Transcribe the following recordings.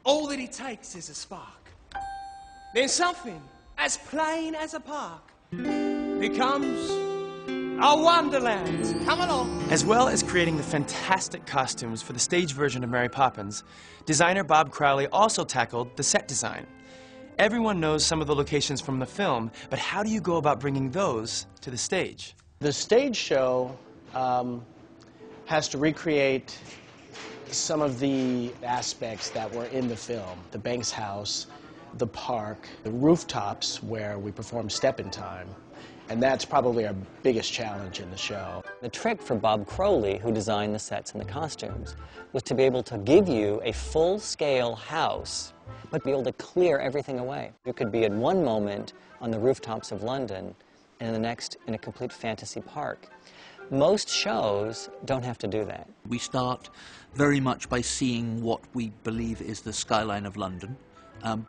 all that it takes is a spark. Then something as plain as a park becomes a wonderland. Come along. As well as creating the fantastic costumes for the stage version of Mary Poppins, designer Bob Crowley also tackled the set design. Everyone knows some of the locations from the film, but how do you go about bringing those to the stage? The stage show has to recreate some of the aspects that were in the film. The Banks house, the park, the rooftops where we perform Step in Time. And that's probably our biggest challenge in the show. The trick for Bob Crowley, who designed the sets and the costumes, was to be able to give you a full-scale house, but be able to clear everything away. You could be at one moment on the rooftops of London, and the next in a complete fantasy park. Most shows don't have to do that. We start very much by seeing what we believe is the skyline of London,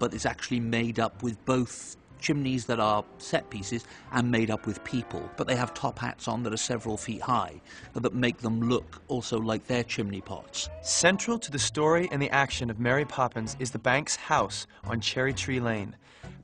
but it's actually made up with both chimneys that are set pieces and made up with people, but they have top hats on that are several feet high that make them look also like they're chimney pots. Central to the story and the action of Mary Poppins is the Banks house on Cherry Tree Lane.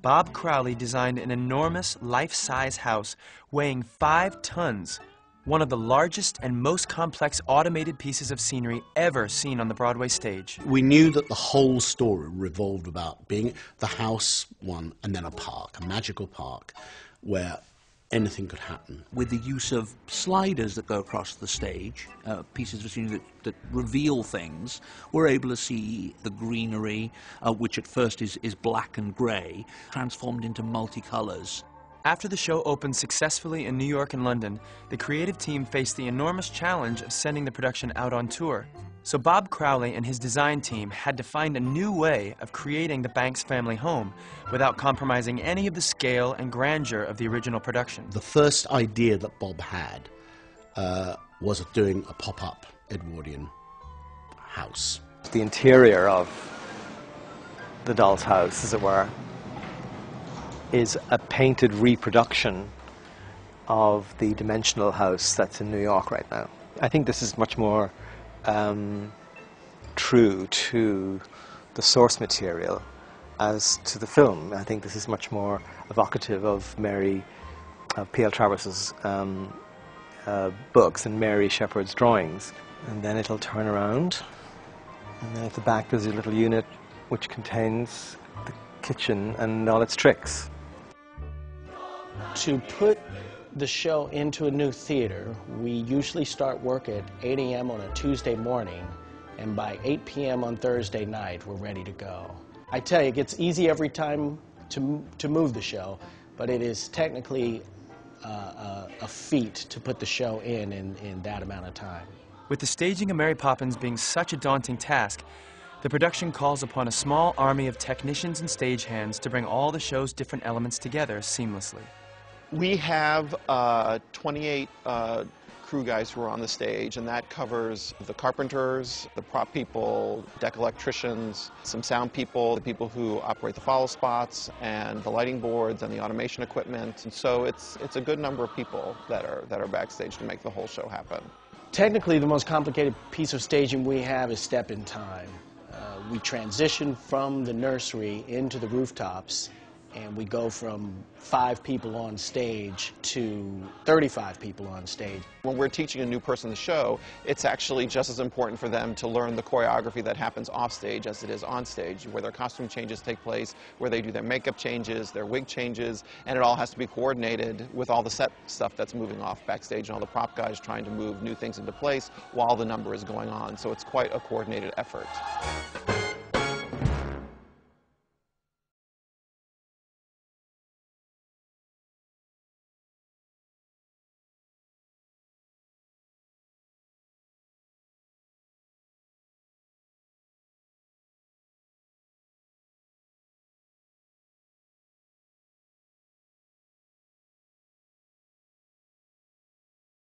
Bob Crowley designed an enormous life-size house weighing 5 tons, one of the largest and most complex automated pieces of scenery ever seen on the Broadway stage. We knew that the whole story revolved about being the house, one, and then a park, a magical park, where anything could happen. With the use of sliders that go across the stage, pieces of scenery that reveal things, we're able to see the greenery, which at first is black and grey, transformed into multicolours. After the show opened successfully in New York and London, the creative team faced the enormous challenge of sending the production out on tour. So Bob Crowley and his design team had to find a new way of creating the Banks family home without compromising any of the scale and grandeur of the original production. The first idea that Bob had was of doing a pop-up Edwardian house. The interior of the doll's house, as it were, is a painted reproduction of the dimensional house that's in New York right now. I think this is much more true to the source material as to the film. I think this is much more evocative of P.L. Travers's books and Mary Shepard's drawings. And then it'll turn around, and then at the back there's a little unit which contains the kitchen and all its tricks. To put the show into a new theater, we usually start work at 8 a.m. on a Tuesday morning, and by 8 p.m. on Thursday night, we're ready to go. I tell you, it gets easy every time to move the show, but it is technically a feat to put the show in that amount of time. With the staging of Mary Poppins being such a daunting task, the production calls upon a small army of technicians and stagehands to bring all the show's different elements together seamlessly. We have 28 crew guys who are on the stage, and that covers the carpenters, the prop people, deck electricians, some sound people, the people who operate the follow spots, and the lighting boards and the automation equipment. And so it's a good number of people that are backstage to make the whole show happen. Technically, the most complicated piece of staging we have is Step in Time. We transition from the nursery into the rooftops, and we go from 5 people on stage to 35 people on stage. When we're teaching a new person the show, it's actually just as important for them to learn the choreography that happens off stage as it is on stage, where their costume changes take place, where they do their makeup changes, their wig changes, and it all has to be coordinated with all the set stuff that's moving off backstage and all the prop guys trying to move new things into place while the number is going on. So it's quite a coordinated effort.